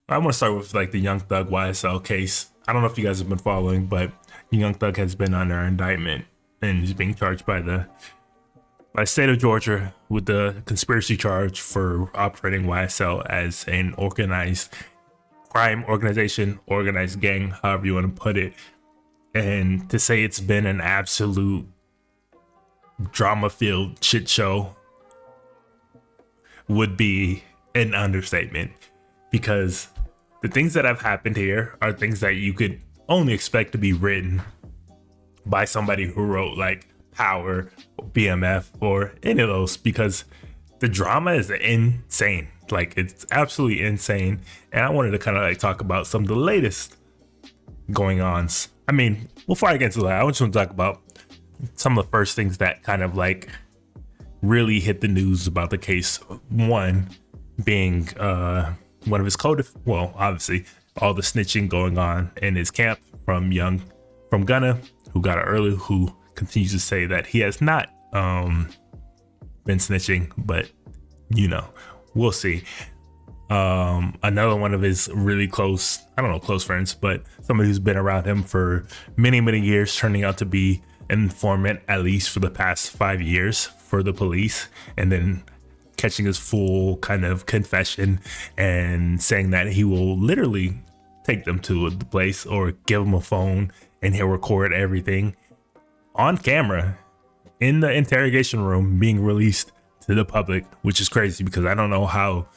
I want to start with like the Young Thug YSL case. I don't know if you guys have been following, but Young Thug has been under indictment and he's being charged by the state of Georgia with the conspiracy charge for operating YSL as an organized crime organization, organized gang, however you want to put it. And to say it's been an absolute drama-filled shit show would be an understatement, because the things that have happened here are things that you could only expect to be written by somebody who wrote like Power, BMF, or any of those, because the drama is insane. Like, it's absolutely insane. And I wanted to kind of like talk about some of the latest going ons. I mean, before I get into that, I just want to talk about some of the first things that kind of like really hit the news about the case. One being one of his well, obviously all the snitching going on in his camp from Gunna, who got it early, who continues to say that he has not been snitching, but we'll see. Another one of his really close, I don't know, close friends, but somebody who's been around him for many, many years, turning out to be an informant, at least for the past 5 years, for the police, and then catching his full kind of confession and saying that he will literally take them to the place or give them a phone and he'll record everything on camera in the interrogation room being released to the public, which is crazy because I don't know how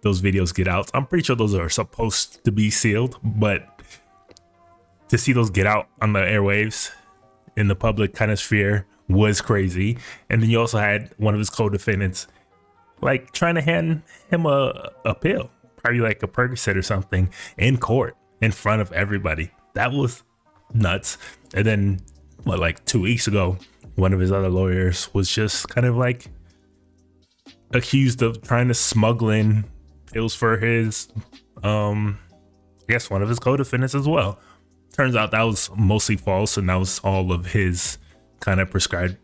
those videos get out. I'm pretty sure those are supposed to be sealed, but to see those get out on the airwaves in the public kind of sphere was crazy. And then you also had one of his co-defendants like trying to hand him a pill, probably like a Percocet or something, in court in front of everybody. That was nuts. And then like 2 weeks ago, one of his other lawyers was just kind of like accused of trying to smuggle in pills for his I guess one of his co-defendants as well. Turns out that was mostly false, and that was all of his kind of prescribed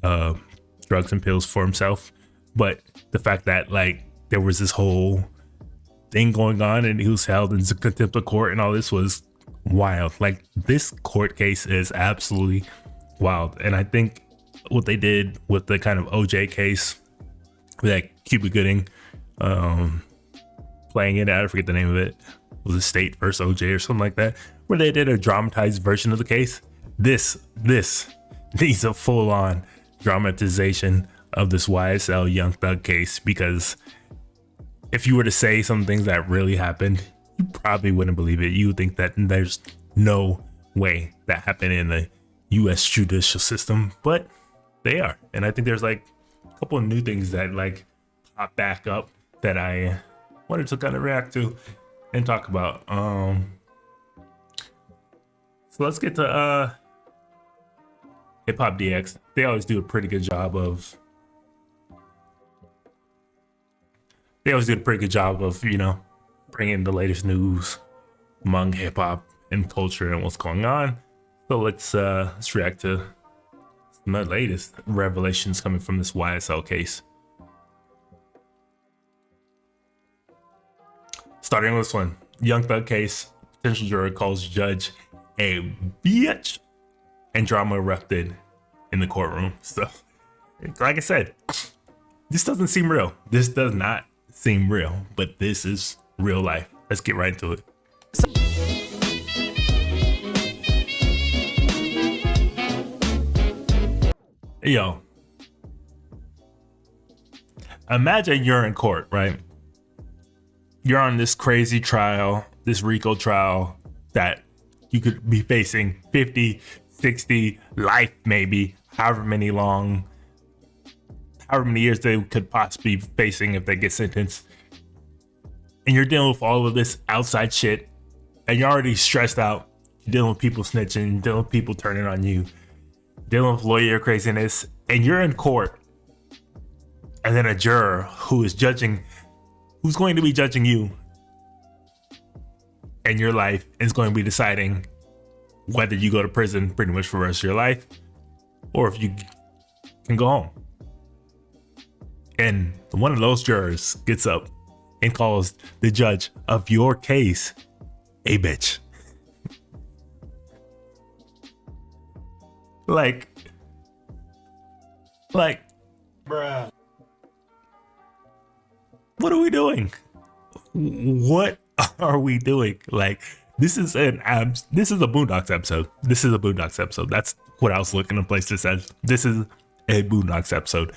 drugs and pills for himself. But the fact that like there was this whole thing going on and he was held in contempt of court and all this was wild. Like, this court case is absolutely wild. And I think what they did with the kind of OJ case, with that Cuba Gooding playing it, I forget the name of it, was it State versus OJ or something like that, where they did a dramatized version of the case. This needs a full-on dramatization of this YSL Young Thug case, because if you were to say some things that really happened, you probably wouldn't believe it. You would think that there's no way that happened in the US judicial system, but they are. And I think there's like a couple of new things that like pop back up that I wanted to kind of react to and talk about. So let's get to Hip Hop DX. They always do a pretty good job of bringing the latest news among hip hop and culture and what's going on. So let's react to some of the latest revelations coming from this YSL case. Starting with this one, Young Thug case, potential juror calls judge a bitch, and drama erupted in the courtroom. So, like I said, this doesn't seem real. This does not seem real, but this is real life. Let's get right into it. Yo, imagine you're in court, right? You're on this crazy trial, this RICO trial that you could be facing 50, 60, life maybe, however many years they could possibly be facing if they get sentenced. And you're dealing with all of this outside shit, and you're already stressed out. You're dealing with people snitching, you're dealing with people turning on you, dealing with lawyer craziness, and you're in court. And then a juror who's going to be judging you and your life is going to be deciding whether you go to prison pretty much for the rest of your life or if you can go home. And one of those jurors gets up and calls the judge of your case a bitch. Like, bruh. What are we doing? What are we doing? Like, this is a Boondocks episode. This is a Boondocks episode. That's what I was looking at place that says. This is a Boondocks episode.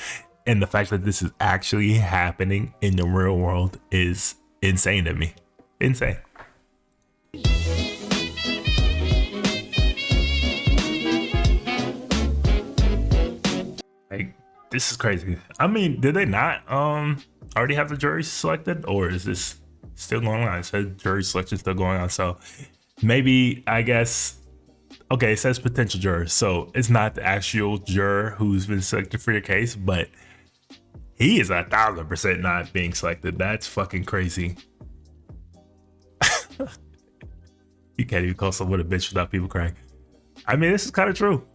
And the fact that this is actually happening in the real world is insane to me. Insane. Like, this is crazy. I mean, did they not already have the jury selected, or is this still going on? It says jury selection still going on. So maybe, I guess, okay, it says potential jurors. So it's not the actual juror who's been selected for your case, but he is 1,000% not being selected. That's fucking crazy. You can't even call someone a bitch without people crying. I mean, this is kind of true.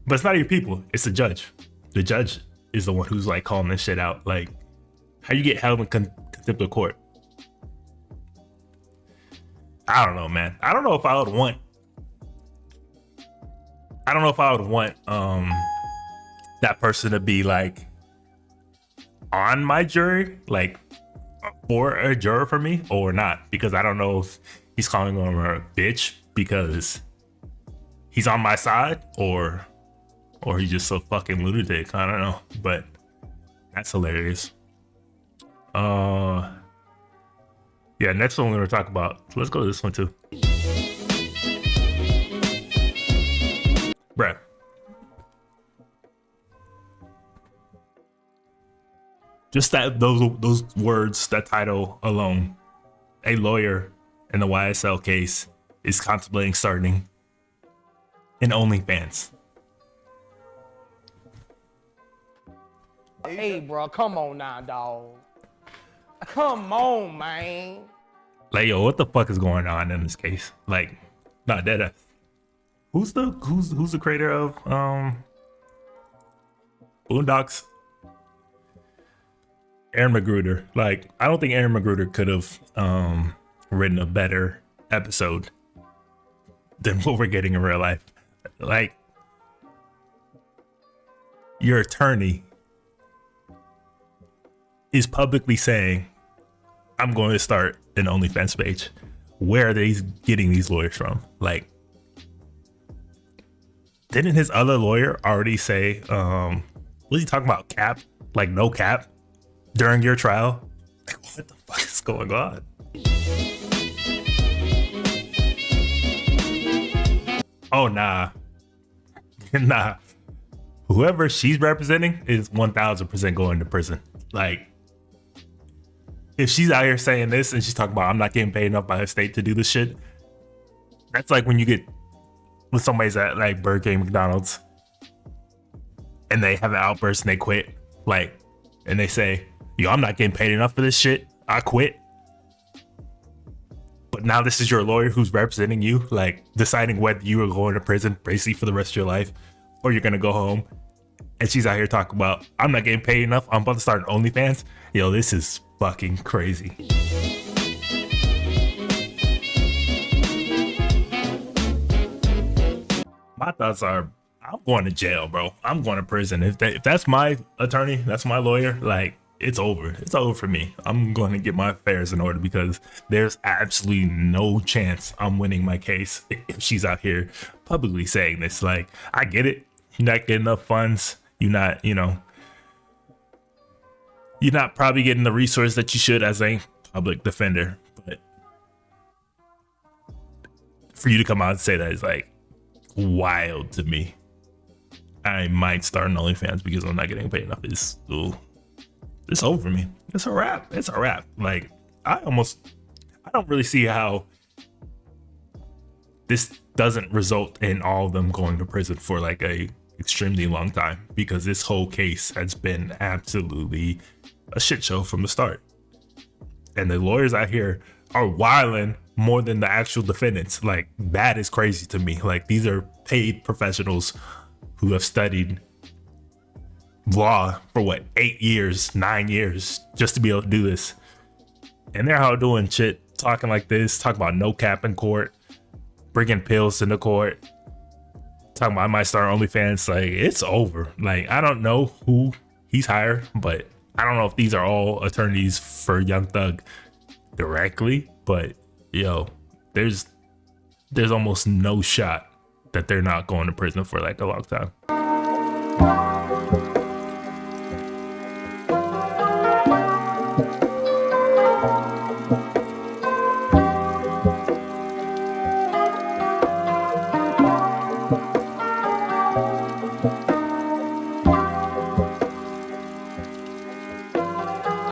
But it's not even people. It's the judge. The judge is the one who's like calling this shit out. Like, how you get held in contempt of court? I don't know, man. I don't know if I would want that person to be like on my jury, like for a juror for me or not, because I don't know if he's calling her a bitch because he's on my side or he's just so fucking lunatic. I don't know, but that's hilarious. Yeah, next one we're gonna talk about. Let's go to this one too. Bruh. Just that those words, that title alone. A lawyer in the YSL case is contemplating starting an OnlyFans. Hey, bro, come on now, dog. Come on, man. Like, yo, what the fuck is going on in this case? Like, not dead. Who's the creator of Boondocks? Aaron Magruder. Like, I don't think Aaron Magruder could have written a better episode than what we're getting in real life. Like, your attorney is publicly saying, I'm going to start an OnlyFans page. Where are they getting these lawyers from? Like, didn't his other lawyer already say, was he talking about cap? Like, no cap during your trial? Like, what the fuck is going on? Oh, nah. Nah. Whoever she's representing is 1,000% going to prison. Like, if she's out here saying this and she's talking about, I'm not getting paid enough by the state to do this shit, that's like when you get with somebody's at like Burger King, McDonald's, and they have an outburst and they quit, like, and they say, yo, I'm not getting paid enough for this shit, I quit. But now this is your lawyer who's representing you, like deciding whether you are going to prison basically for the rest of your life or you're gonna go home. And she's out here talking about, I'm not getting paid enough, I'm about to start an OnlyFans. Yo, this is fucking crazy. My thoughts are, I'm going to jail, bro. I'm going to prison. If that's my attorney, that's my lawyer, like, it's over. It's over for me. I'm going to get my affairs in order because there's absolutely no chance I'm winning my case if she's out here publicly saying this. Like, I get it. You're not getting enough funds. You're not, you're not probably getting the resource that you should as a public defender. But for you to come out and say that is like wild to me. I might start an OnlyFans because I'm not getting paid enough. It's over for me. It's a wrap. It's a wrap. Like, I don't really see how this doesn't result in all of them going to prison for like a extremely long time, because this whole case has been absolutely a shit show from the start. And the lawyers out here are wilding more than the actual defendants. Like, that is crazy to me. Like, these are paid professionals who have studied law for what, 8 years, 9 years, just to be able to do this. And they're out doing shit, talking like this, talking about no cap in court, bringing pills into court, talking about I might start OnlyFans. Like, it's over. Like, I don't know who he's hired, but I don't know if these are all attorneys for Young Thug directly, but yo, there's almost no shot that they're not going to prison for like a long time.